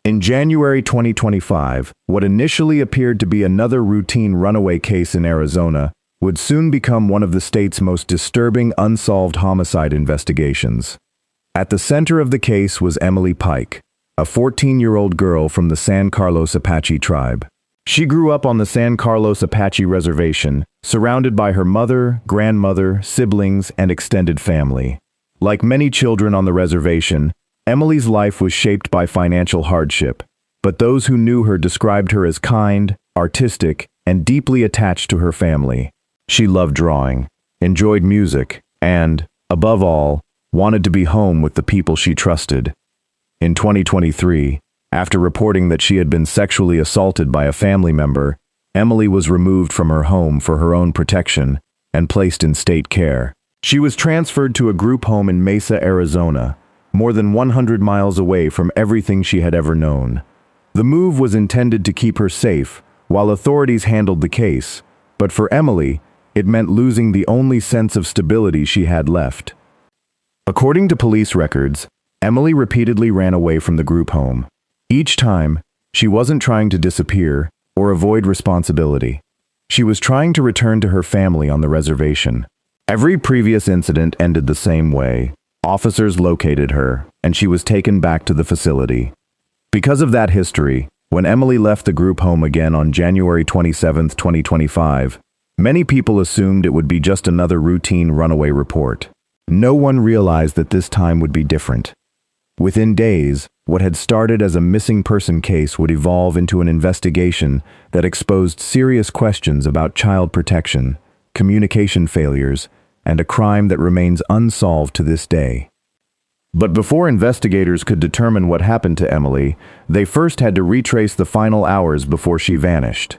In January 2025, what initially appeared to be another routine runaway case in Arizona would soon become one of the state's most disturbing unsolved homicide investigations. At the center of the case was Emily Pike, a 14-year-old girl from the San Carlos Apache tribe. She grew up on the San Carlos Apache reservation, surrounded by her mother, grandmother, siblings, and extended family. Like many children on the reservation, Emily's life was shaped by financial hardship, but those who knew her described her as kind, artistic, and deeply attached to her family. She loved drawing, enjoyed music, and, above all, wanted to be home with the people she trusted. In 2023, after reporting that she had been sexually assaulted by a family member, Emily was removed from her home for her own protection and placed in state care. She was transferred to a group home in Mesa, Arizona, more than 100 miles away from everything she had ever known. The move was intended to keep her safe while authorities handled the case, but for Emily, it meant losing the only sense of stability she had left. According to police records, Emily repeatedly ran away from the group home. Each time, she wasn't trying to disappear or avoid responsibility. She was trying to return to her family on the reservation. Every previous incident ended the same way. Officers located her, and she was taken back to the facility. Because of that history, when Emily left the group home again on January 27, 2025, many people assumed it would be just another routine runaway report. No one realized that this time would be different. Within days, what had started as a missing person case would evolve into an investigation that exposed serious questions about child protection, communication failures, and a crime that remains unsolved to this day. But before investigators could determine what happened to Emily, they first had to retrace the final hours before she vanished.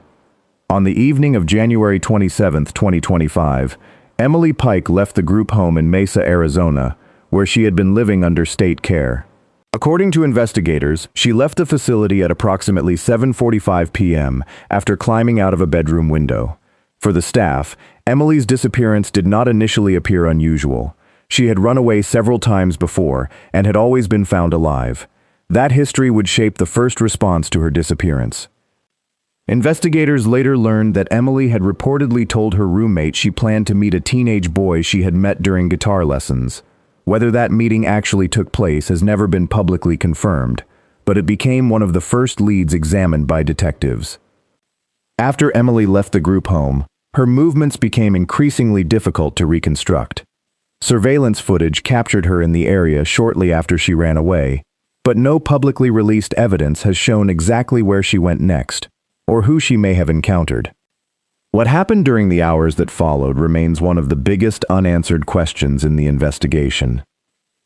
On the evening of January 27, 2025, Emily Pike left the group home in Mesa, Arizona, where she had been living under state care. According to investigators, she left the facility at approximately 7:45 p.m. after climbing out of a bedroom window. For the staff, Emily's disappearance did not initially appear unusual. She had run away several times before and had always been found alive. That history would shape the first response to her disappearance. Investigators later learned that Emily had reportedly told her roommate she planned to meet a teenage boy she had met during guitar lessons. Whether that meeting actually took place has never been publicly confirmed, but it became one of the first leads examined by detectives. After Emily left the group home, her movements became increasingly difficult to reconstruct. Surveillance footage captured her in the area shortly after she ran away, but no publicly released evidence has shown exactly where she went next, or who she may have encountered. What happened during the hours that followed remains one of the biggest unanswered questions in the investigation.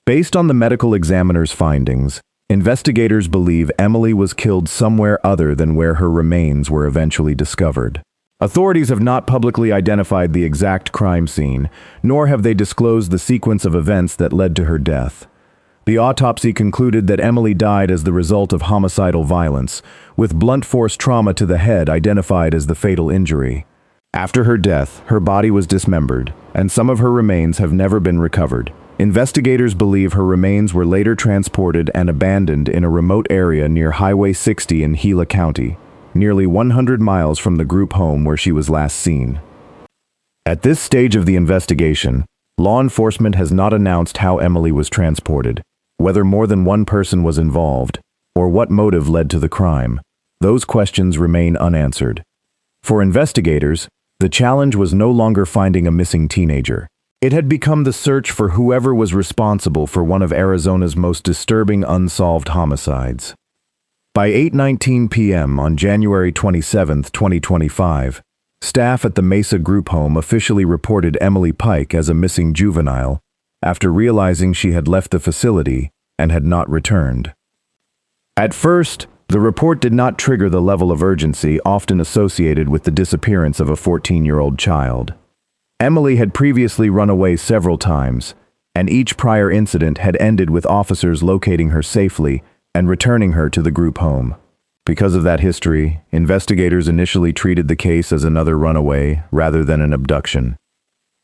Based on the medical examiner's findings, investigators believe Emily was killed somewhere other than where her remains were eventually discovered. Authorities have not publicly identified the exact crime scene, nor have they disclosed the sequence of events that led to her death. The autopsy concluded that Emily died as the result of homicidal violence, with blunt force trauma to the head identified as the fatal injury. After her death, her body was dismembered, and some of her remains have never been recovered. Investigators believe her remains were later transported and abandoned in a remote area near Highway 60 in Gila County, nearly 100 miles from the group home where she was last seen. At this stage of the investigation, law enforcement has not announced how Emily was transported, whether more than one person was involved, or what motive led to the crime. Those questions remain unanswered. For investigators, the challenge was no longer finding a missing teenager. It had become the search for whoever was responsible for one of Arizona's most disturbing unsolved homicides. By 8:19 p.m. on January 27, 2025, staff at the Mesa group home officially reported Emily Pike as a missing juvenile after realizing she had left the facility and had not returned. At first, the report did not trigger the level of urgency often associated with the disappearance of a 14-year-old child. Emily had previously run away several times, and each prior incident had ended with officers locating her safely and returning her to the group home. Because of that history, investigators initially treated the case as another runaway rather than an abduction.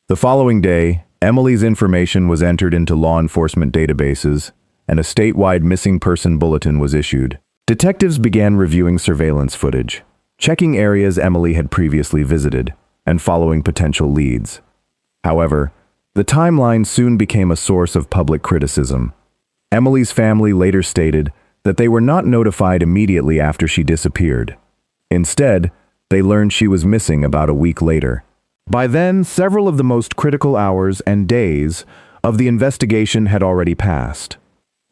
The following day, Emily's information was entered into law enforcement databases, and a statewide missing person bulletin was issued. Detectives began reviewing surveillance footage, checking areas Emily had previously visited, and following potential leads. However, the timeline soon became a source of public criticism. Emily's family later stated that they were not notified immediately after she disappeared. Instead, they learned she was missing about a week later. By then, several of the most critical hours and days of the investigation had already passed.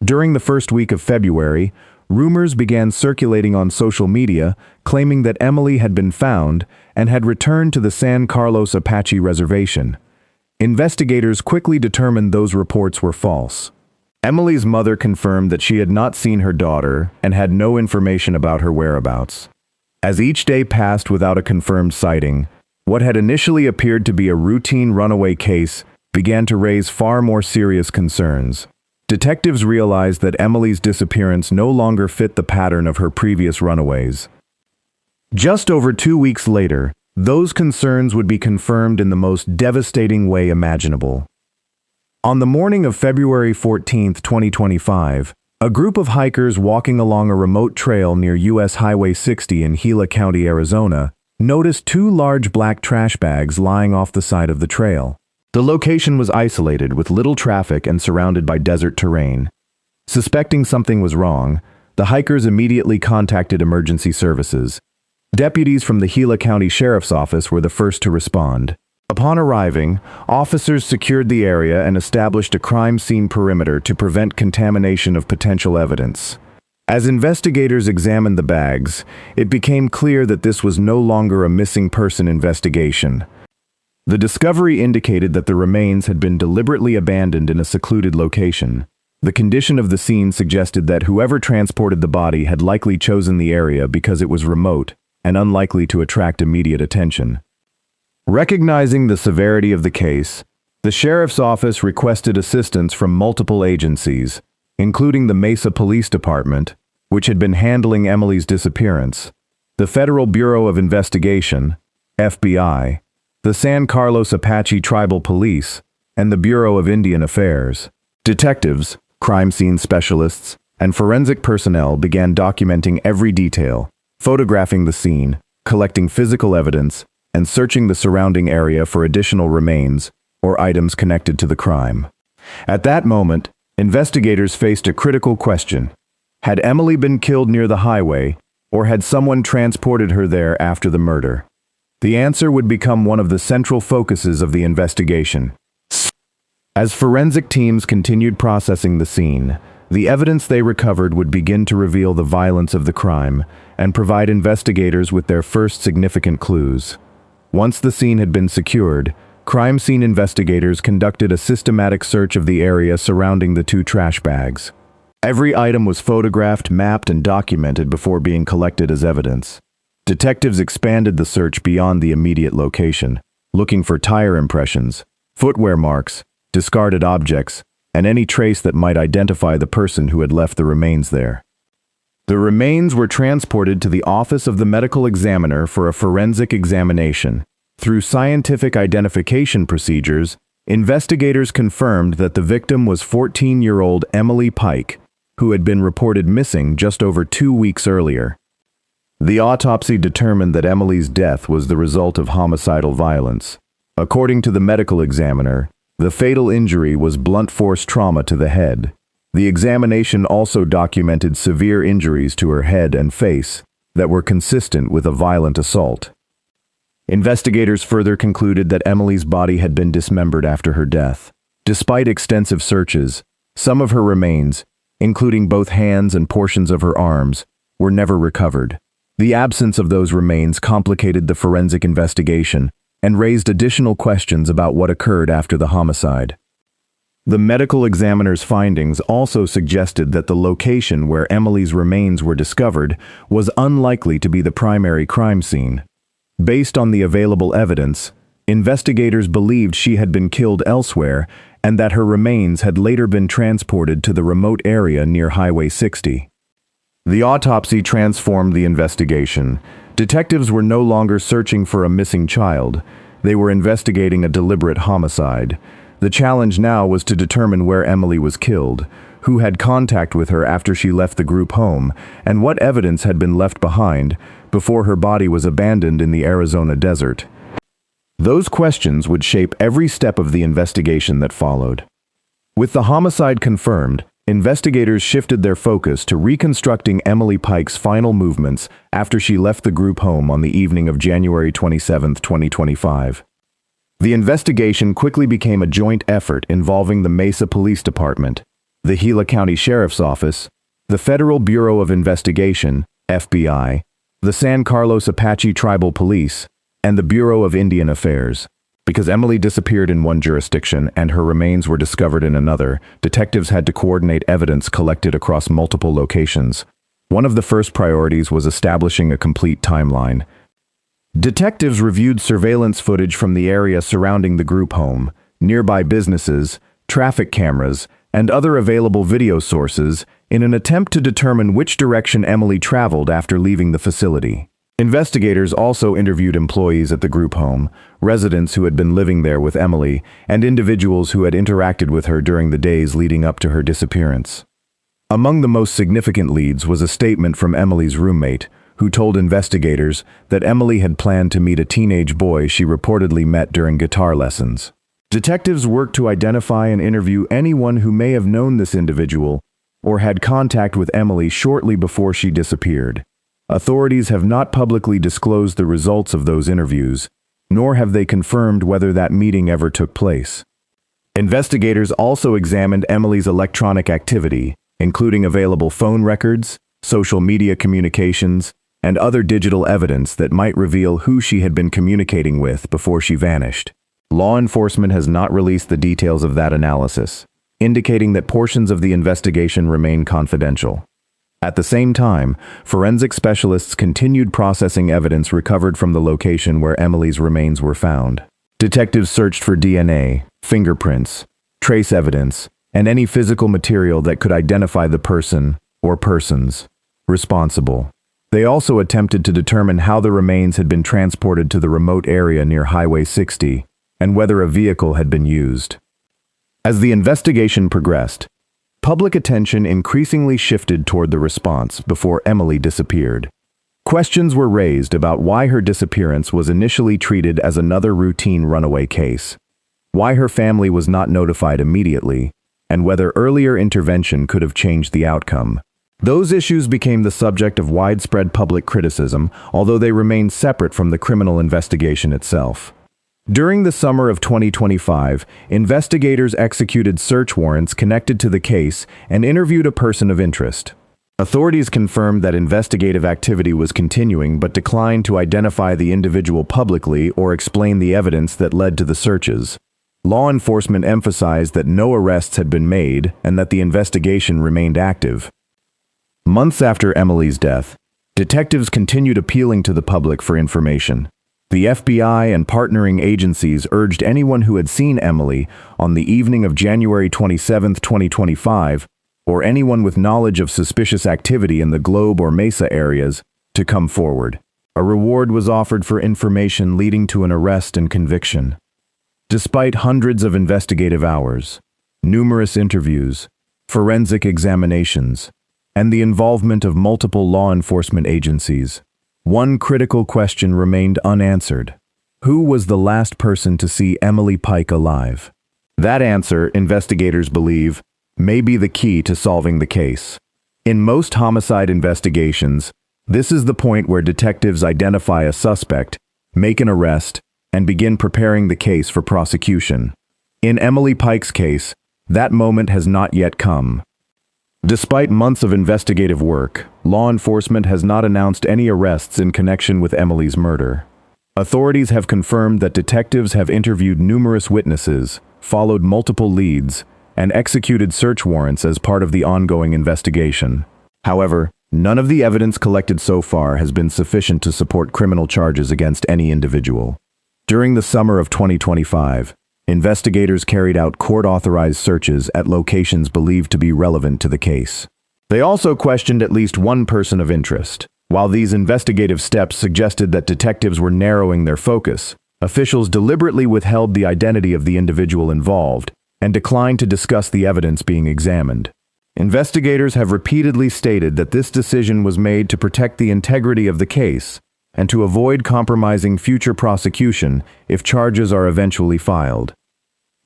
During the first week of February, rumors began circulating on social media claiming that Emily had been found and had returned to the San Carlos Apache Reservation. Investigators quickly determined those reports were false. Emily's mother confirmed that she had not seen her daughter and had no information about her whereabouts. As each day passed without a confirmed sighting, what had initially appeared to be a routine runaway case began to raise far more serious concerns. Detectives realized that Emily's disappearance no longer fit the pattern of her previous runaways. Just over 2 weeks later, those concerns would be confirmed in the most devastating way imaginable. On the morning of February 14, 2025, a group of hikers walking along a remote trail near U.S. Highway 60 in Gila County, Arizona, noticed 2 large black trash bags lying off the side of the trail. The location was isolated with little traffic and surrounded by desert terrain. Suspecting something was wrong, the hikers immediately contacted emergency services. Deputies from the Gila County Sheriff's Office were the first to respond. Upon arriving, officers secured the area and established a crime scene perimeter to prevent contamination of potential evidence. As investigators examined the bags, it became clear that this was no longer a missing person investigation. The discovery indicated that the remains had been deliberately abandoned in a secluded location. The condition of the scene suggested that whoever transported the body had likely chosen the area because it was remote and unlikely to attract immediate attention. Recognizing the severity of the case, the sheriff's office requested assistance from multiple agencies, including the Mesa Police Department, which had been handling Emily's disappearance, the Federal Bureau of Investigation, FBI, the San Carlos Apache Tribal Police, and the Bureau of Indian Affairs. Detectives, crime scene specialists, and forensic personnel began documenting every detail, photographing the scene, collecting physical evidence, and searching the surrounding area for additional remains or items connected to the crime. At that moment, investigators faced a critical question. Had Emily been killed near the highway, or had someone transported her there after the murder? The answer would become one of the central focuses of the investigation. As forensic teams continued processing the scene, the evidence they recovered would begin to reveal the violence of the crime and provide investigators with their first significant clues. Once the scene had been secured, crime scene investigators conducted a systematic search of the area surrounding the 2 trash bags. Every item was photographed, mapped, and documented before being collected as evidence. Detectives expanded the search beyond the immediate location, looking for tire impressions, footwear marks, discarded objects, and any trace that might identify the person who had left the remains there. The remains were transported to the Office of the Medical Examiner for a forensic examination. Through scientific identification procedures, investigators confirmed that the victim was 14-year-old Emily Pike, who had been reported missing just over 2 weeks earlier. The autopsy determined that Emily's death was the result of homicidal violence. According to the medical examiner, the fatal injury was blunt force trauma to the head. The examination also documented severe injuries to her head and face that were consistent with a violent assault. Investigators further concluded that Emily's body had been dismembered after her death. Despite extensive searches, some of her remains, including both hands and portions of her arms, were never recovered. The absence of those remains complicated the forensic investigation and raised additional questions about what occurred after the homicide. The medical examiner's findings also suggested that the location where Emily's remains were discovered was unlikely to be the primary crime scene. Based on the available evidence, investigators believed she had been killed elsewhere and that her remains had later been transported to the remote area near Highway 60. The autopsy transformed the investigation. Detectives were no longer searching for a missing child. They were investigating a deliberate homicide. The challenge now was to determine where Emily was killed, who had contact with her after she left the group home, and what evidence had been left behind before her body was abandoned in the Arizona desert. Those questions would shape every step of the investigation that followed. With the homicide confirmed, investigators shifted their focus to reconstructing Emily Pike's final movements after she left the group home on the evening of January 27, 2025. The investigation quickly became a joint effort involving the Mesa Police Department, the Gila County Sheriff's Office, the Federal Bureau of Investigation, FBI, the San Carlos Apache Tribal Police, and the Bureau of Indian Affairs. Because Emily disappeared in one jurisdiction and her remains were discovered in another, detectives had to coordinate evidence collected across multiple locations. One of the first priorities was establishing a complete timeline. Detectives reviewed surveillance footage from the area surrounding the group home, nearby businesses, traffic cameras, and other available video sources in an attempt to determine which direction Emily traveled after leaving the facility. Investigators also interviewed employees at the group home, residents who had been living there with Emily, and individuals who had interacted with her during the days leading up to her disappearance. Among the most significant leads was a statement from Emily's roommate, who told investigators that Emily had planned to meet a teenage boy she reportedly met during guitar lessons. Detectives worked to identify and interview anyone who may have known this individual or had contact with Emily shortly before she disappeared. Authorities have not publicly disclosed the results of those interviews, nor have they confirmed whether that meeting ever took place. Investigators also examined Emily's electronic activity, including available phone records, social media communications, and other digital evidence that might reveal who she had been communicating with before she vanished. Law enforcement has not released the details of that analysis, indicating that portions of the investigation remain confidential. At the same time, forensic specialists continued processing evidence recovered from the location where Emily's remains were found. Detectives searched for DNA, fingerprints, trace evidence, and any physical material that could identify the person or persons responsible. They also attempted to determine how the remains had been transported to the remote area near Highway 60 and whether a vehicle had been used. As the investigation progressed, public attention increasingly shifted toward the response before Emily disappeared. Questions were raised about why her disappearance was initially treated as another routine runaway case, why her family was not notified immediately, and whether earlier intervention could have changed the outcome. Those issues became the subject of widespread public criticism, although they remained separate from the criminal investigation itself. During the summer of 2025, investigators executed search warrants connected to the case and interviewed a person of interest. Authorities confirmed that investigative activity was continuing but declined to identify the individual publicly or explain the evidence that led to the searches. Law enforcement emphasized that no arrests had been made and that the investigation remained active. Months after Emily's death, detectives continued appealing to the public for information. The FBI and partnering agencies urged anyone who had seen Emily on the evening of January 27, 2025, or anyone with knowledge of suspicious activity in the Globe or Mesa areas to come forward. A reward was offered for information leading to an arrest and conviction. Despite hundreds of investigative hours, numerous interviews, forensic examinations, and the involvement of multiple law enforcement agencies, one critical question remained unanswered. Who was the last person to see Emily Pike alive? That answer, investigators believe, may be the key to solving the case. In most homicide investigations, this is the point where detectives identify a suspect, make an arrest, and begin preparing the case for prosecution. In Emily Pike's case, that moment has not yet come. Despite months of investigative work, law enforcement has not announced any arrests in connection with Emily's murder. Authorities have confirmed that detectives have interviewed numerous witnesses, followed multiple leads, and executed search warrants as part of the ongoing investigation. However, none of the evidence collected so far has been sufficient to support criminal charges against any individual. During the summer of 2025, investigators carried out court-authorized searches at locations believed to be relevant to the case. They also questioned at least one person of interest. While these investigative steps suggested that detectives were narrowing their focus, officials deliberately withheld the identity of the individual involved and declined to discuss the evidence being examined. Investigators have repeatedly stated that this decision was made to protect the integrity of the case and to avoid compromising future prosecution if charges are eventually filed.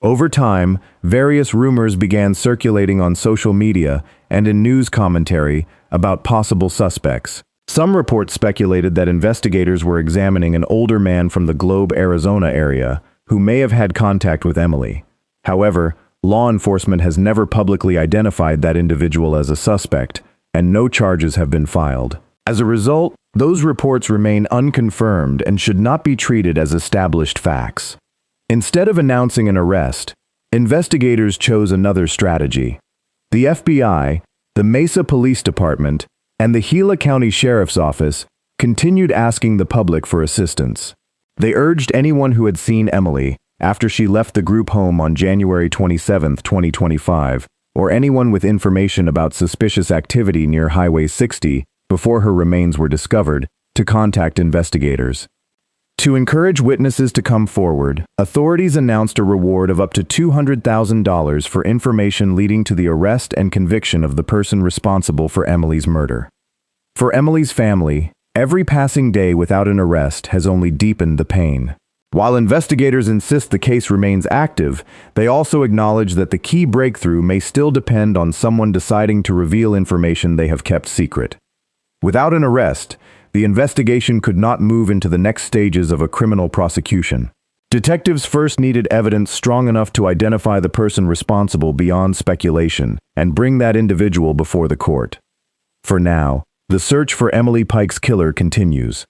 Over time, various rumors began circulating on social media and in news commentary about possible suspects. Some reports speculated that investigators were examining an older man from the Globe, Arizona area who may have had contact with Emily. However, law enforcement has never publicly identified that individual as a suspect, and no charges have been filed. As a result, those reports remain unconfirmed and should not be treated as established facts. Instead of announcing an arrest, investigators chose another strategy. The FBI, the Mesa Police Department, and the Gila County Sheriff's Office continued asking the public for assistance. They urged anyone who had seen Emily after she left the group home on January 27, 2025, or anyone with information about suspicious activity near Highway 60 before her remains were discovered, to contact investigators. To encourage witnesses to come forward, authorities announced a reward of up to $200,000 for information leading to the arrest and conviction of the person responsible for Emily's murder. For Emily's family, every passing day without an arrest has only deepened the pain. While investigators insist the case remains active, they also acknowledge that the key breakthrough may still depend on someone deciding to reveal information they have kept secret. Without an arrest, the investigation could not move into the next stages of a criminal prosecution. Detectives first needed evidence strong enough to identify the person responsible beyond speculation and bring that individual before the court. For now, the search for Emily Pike's killer continues.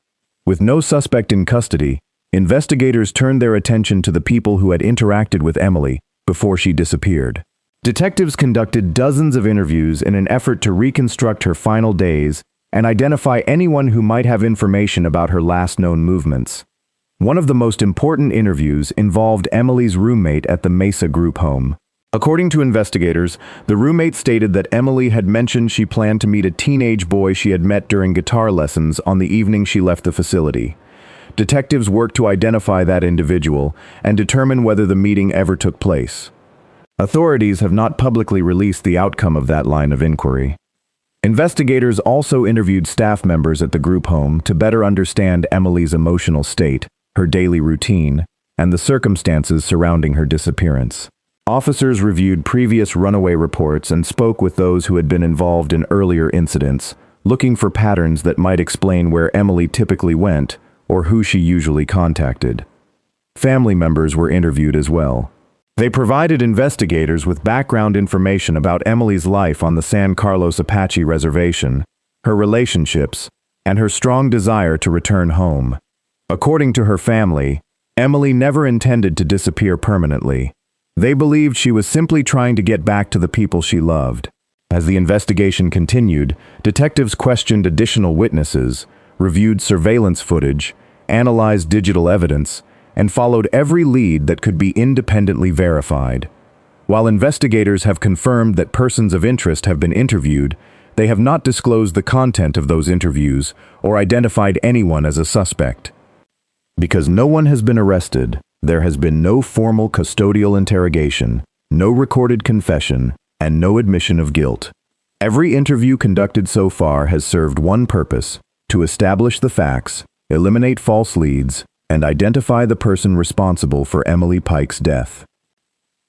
With no suspect in custody, investigators turned their attention to the people who had interacted with Emily before she disappeared. Detectives conducted dozens of interviews in an effort to reconstruct her final days and identify anyone who might have information about her last known movements. One of the most important interviews involved Emily's roommate at the Mesa group home. According to investigators, the roommate stated that Emily had mentioned she planned to meet a teenage boy she had met during guitar lessons on the evening she left the facility. Detectives worked to identify that individual and determine whether the meeting ever took place. Authorities have not publicly released the outcome of that line of inquiry. Investigators also interviewed staff members at the group home to better understand Emily's emotional state, her daily routine, and the circumstances surrounding her disappearance. Officers reviewed previous runaway reports and spoke with those who had been involved in earlier incidents, looking for patterns that might explain where Emily typically went or who she usually contacted. Family members were interviewed as well. They provided investigators with background information about Emily's life on the San Carlos Apache Reservation, her relationships, and her strong desire to return home. According to her family, Emily never intended to disappear permanently. They believed she was simply trying to get back to the people she loved. As the investigation continued, detectives questioned additional witnesses, reviewed surveillance footage, analyzed digital evidence, and followed every lead that could be independently verified. While investigators have confirmed that persons of interest have been interviewed, they have not disclosed the content of those interviews or identified anyone as a suspect. Because no one has been arrested, there has been no formal custodial interrogation, no recorded confession, and no admission of guilt. Every interview conducted so far has served one purpose: to establish the facts, eliminate false leads, and identify the person responsible for Emily Pike's death.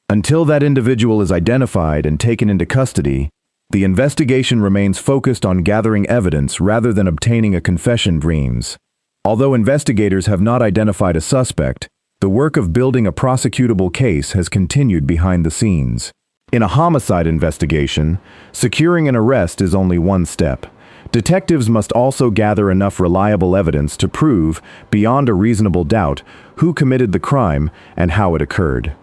Until that individual is identified and taken into custody, the investigation remains focused on gathering evidence rather than obtaining a confession. Although investigators have not identified a suspect, the work of building a prosecutable case has continued behind the scenes. In a homicide investigation, securing an arrest is only one step. Detectives must also gather enough reliable evidence to prove, beyond a reasonable doubt, who committed the crime and how it occurred.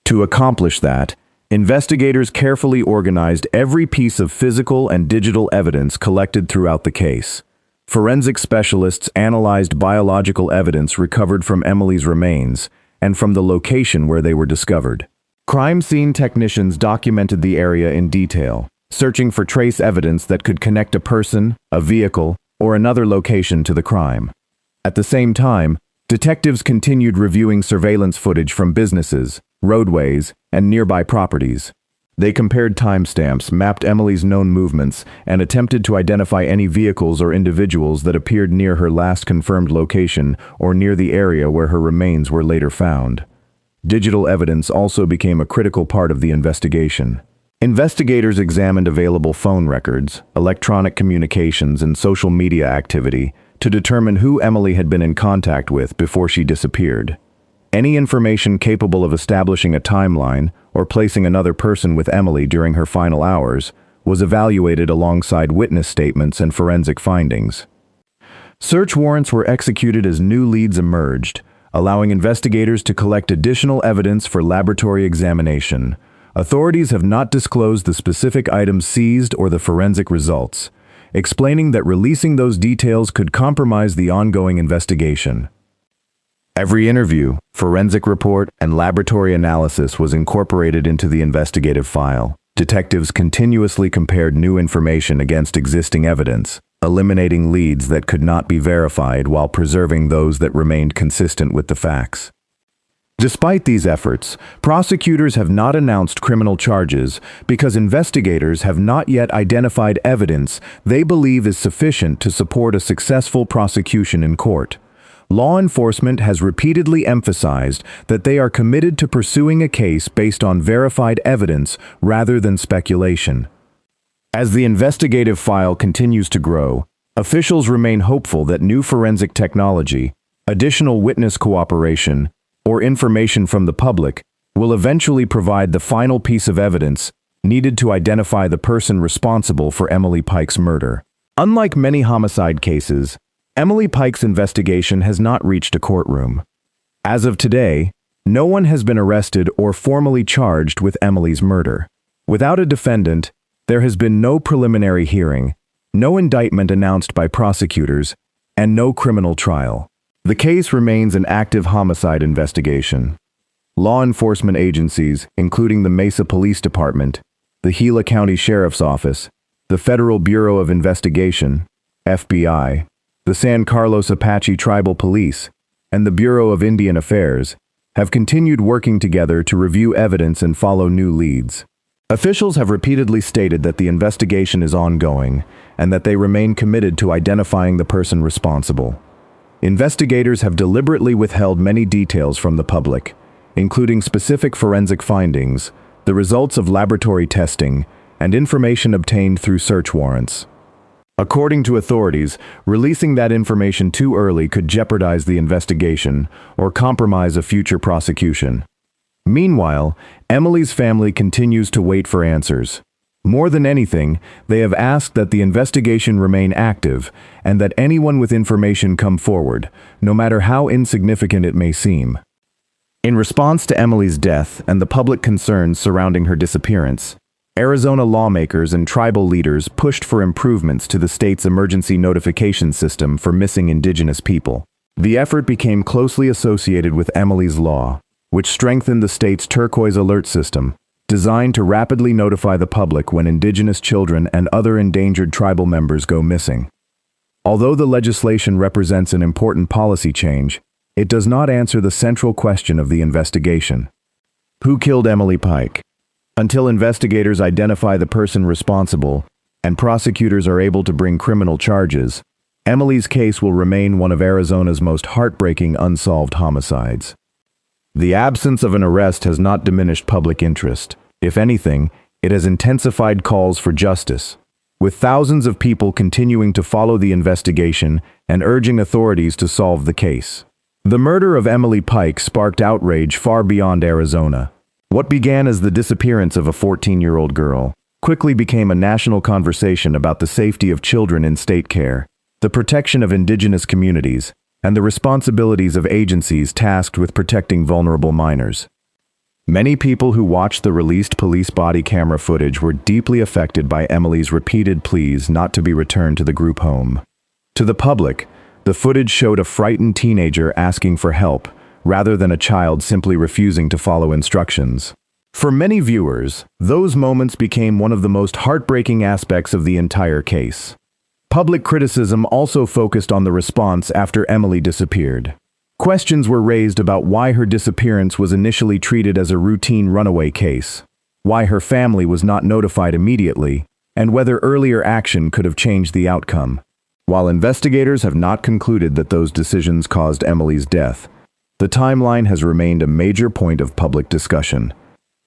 To accomplish that, investigators carefully organized every piece of physical and digital evidence collected throughout the case. Forensic specialists analyzed biological evidence recovered from Emily's remains and from the location where they were discovered. Crime scene technicians documented the area in detail, searching for trace evidence that could connect a person, a vehicle, or another location to the crime. At the same time, detectives continued reviewing surveillance footage from businesses, roadways, and nearby properties. They compared timestamps, mapped Emily's known movements, and attempted to identify any vehicles or individuals that appeared near her last confirmed location or near the area where her remains were later found. Digital evidence also became a critical part of the investigation. Investigators examined available phone records, electronic communications, and social media activity to determine who Emily had been in contact with before she disappeared. Any information capable of establishing a timeline or placing another person with Emily during her final hours was evaluated alongside witness statements and forensic findings. Search warrants were executed as new leads emerged, allowing investigators to collect additional evidence for laboratory examination. Authorities have not disclosed the specific items seized or the forensic results, explaining that releasing those details could compromise the ongoing investigation. Every interview, forensic report, and laboratory analysis was incorporated into the investigative file. Detectives continuously compared new information against existing evidence, eliminating leads that could not be verified while preserving those that remained consistent with the facts. Despite these efforts, prosecutors have not announced criminal charges because investigators have not yet identified evidence they believe is sufficient to support a successful prosecution in court. Law enforcement has repeatedly emphasized that they are committed to pursuing a case based on verified evidence rather than speculation. As the investigative file continues to grow, officials remain hopeful that new forensic technology, additional witness cooperation, or information from the public will eventually provide the final piece of evidence needed to identify the person responsible for Emily Pike's murder. Unlike many homicide cases, Emily Pike's investigation has not reached a courtroom. As of today, no one has been arrested or formally charged with Emily's murder. Without a defendant, there has been no preliminary hearing, no indictment announced by prosecutors, and no criminal trial. The case remains an active homicide investigation. Law enforcement agencies, including the Mesa Police Department, the Gila County Sheriff's Office, the Federal Bureau of Investigation, FBI, the San Carlos Apache Tribal Police, and the Bureau of Indian Affairs, have continued working together to review evidence and follow new leads. Officials have repeatedly stated that the investigation is ongoing and that they remain committed to identifying the person responsible. Investigators have deliberately withheld many details from the public, including specific forensic findings, the results of laboratory testing, and information obtained through search warrants. According to authorities, releasing that information too early could jeopardize the investigation or compromise a future prosecution. Meanwhile, Emily's family continues to wait for answers. More than anything, they have asked that the investigation remain active and that anyone with information come forward, no matter how insignificant it may seem. In response to Emily's death and the public concerns surrounding her disappearance, Arizona lawmakers and tribal leaders pushed for improvements to the state's emergency notification system for missing indigenous people. The effort became closely associated with Emily's Law, which strengthened the state's turquoise alert system, designed to rapidly notify the public when indigenous children and other endangered tribal members go missing. Although the legislation represents an important policy change, it does not answer the central question of the investigation. Who killed Emily Pike? Until investigators identify the person responsible and prosecutors are able to bring criminal charges, Emily's case will remain one of Arizona's most heartbreaking unsolved homicides. The absence of an arrest has not diminished public interest. If anything, it has intensified calls for justice, with thousands of people continuing to follow the investigation and urging authorities to solve the case. The murder of Emily Pike sparked outrage far beyond Arizona. What began as the disappearance of a 14-year-old girl quickly became a national conversation about the safety of children in state care, the protection of indigenous communities, and the responsibilities of agencies tasked with protecting vulnerable minors. Many people who watched the released police body camera footage were deeply affected by Emily's repeated pleas not to be returned to the group home. To the public, the footage showed a frightened teenager asking for help, rather than a child simply refusing to follow instructions. For many viewers, those moments became one of the most heartbreaking aspects of the entire case. Public criticism also focused on the response after Emily disappeared. Questions were raised about why her disappearance was initially treated as a routine runaway case. why her family was not notified immediately, and whether earlier action could have changed the outcome. While investigators have not concluded that those decisions caused Emily's death, the timeline has remained a major point of public discussion.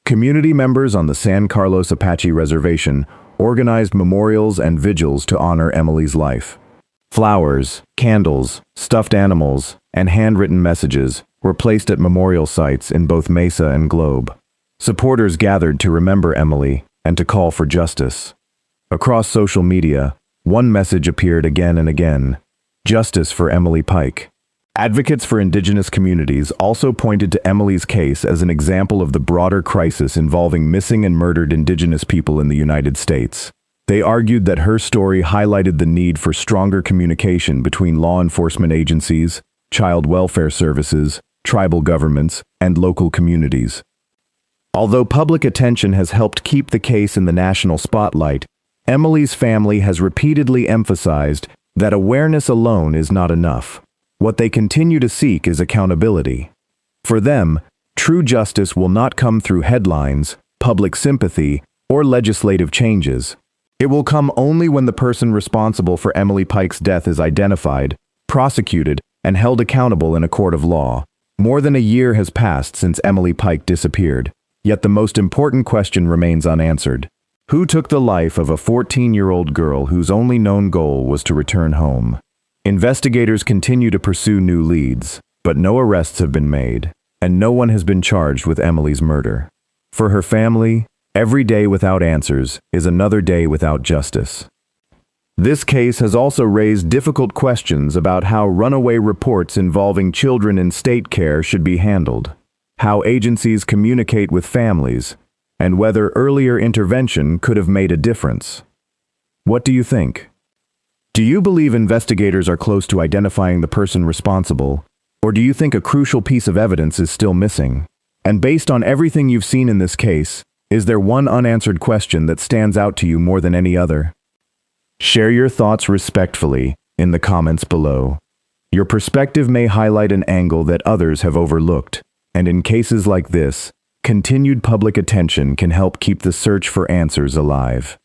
Community members on the San Carlos Apache Reservation organized memorials and vigils to honor Emily's life. Flowers, candles, stuffed animals, and handwritten messages were placed at memorial sites in both Mesa and Globe. Supporters gathered to remember Emily and to call for justice. Across social media, one message appeared again and again: justice for Emily Pike. Advocates for indigenous communities also pointed to Emily's case as an example of the broader crisis involving missing and murdered indigenous people in the United States. They argued that her story highlighted the need for stronger communication between law enforcement agencies, child welfare services, tribal governments, and local communities. Although public attention has helped keep the case in the national spotlight, Emily's family has repeatedly emphasized that awareness alone is not enough. What they continue to seek is accountability. For them, true justice will not come through headlines, public sympathy, or legislative changes. It will come only when the person responsible for Emily Pike's death is identified, prosecuted, and held accountable in a court of law. More than a year has passed since Emily Pike disappeared, yet the most important question remains unanswered. Who took the life of a 14-year-old girl whose only known goal was to return home? Investigators continue to pursue new leads, but no arrests have been made, and no one has been charged with Emily's murder. For her family, every day without answers is another day without justice. This case has also raised difficult questions about how runaway reports involving children in state care should be handled, how agencies communicate with families, and whether earlier intervention could have made a difference. What do you think? Do you believe investigators are close to identifying the person responsible, or do you think a crucial piece of evidence is still missing? And based on everything you've seen in this case, is there one unanswered question that stands out to you more than any other? Share your thoughts respectfully in the comments below. Your perspective may highlight an angle that others have overlooked, and in cases like this, continued public attention can help keep the search for answers alive.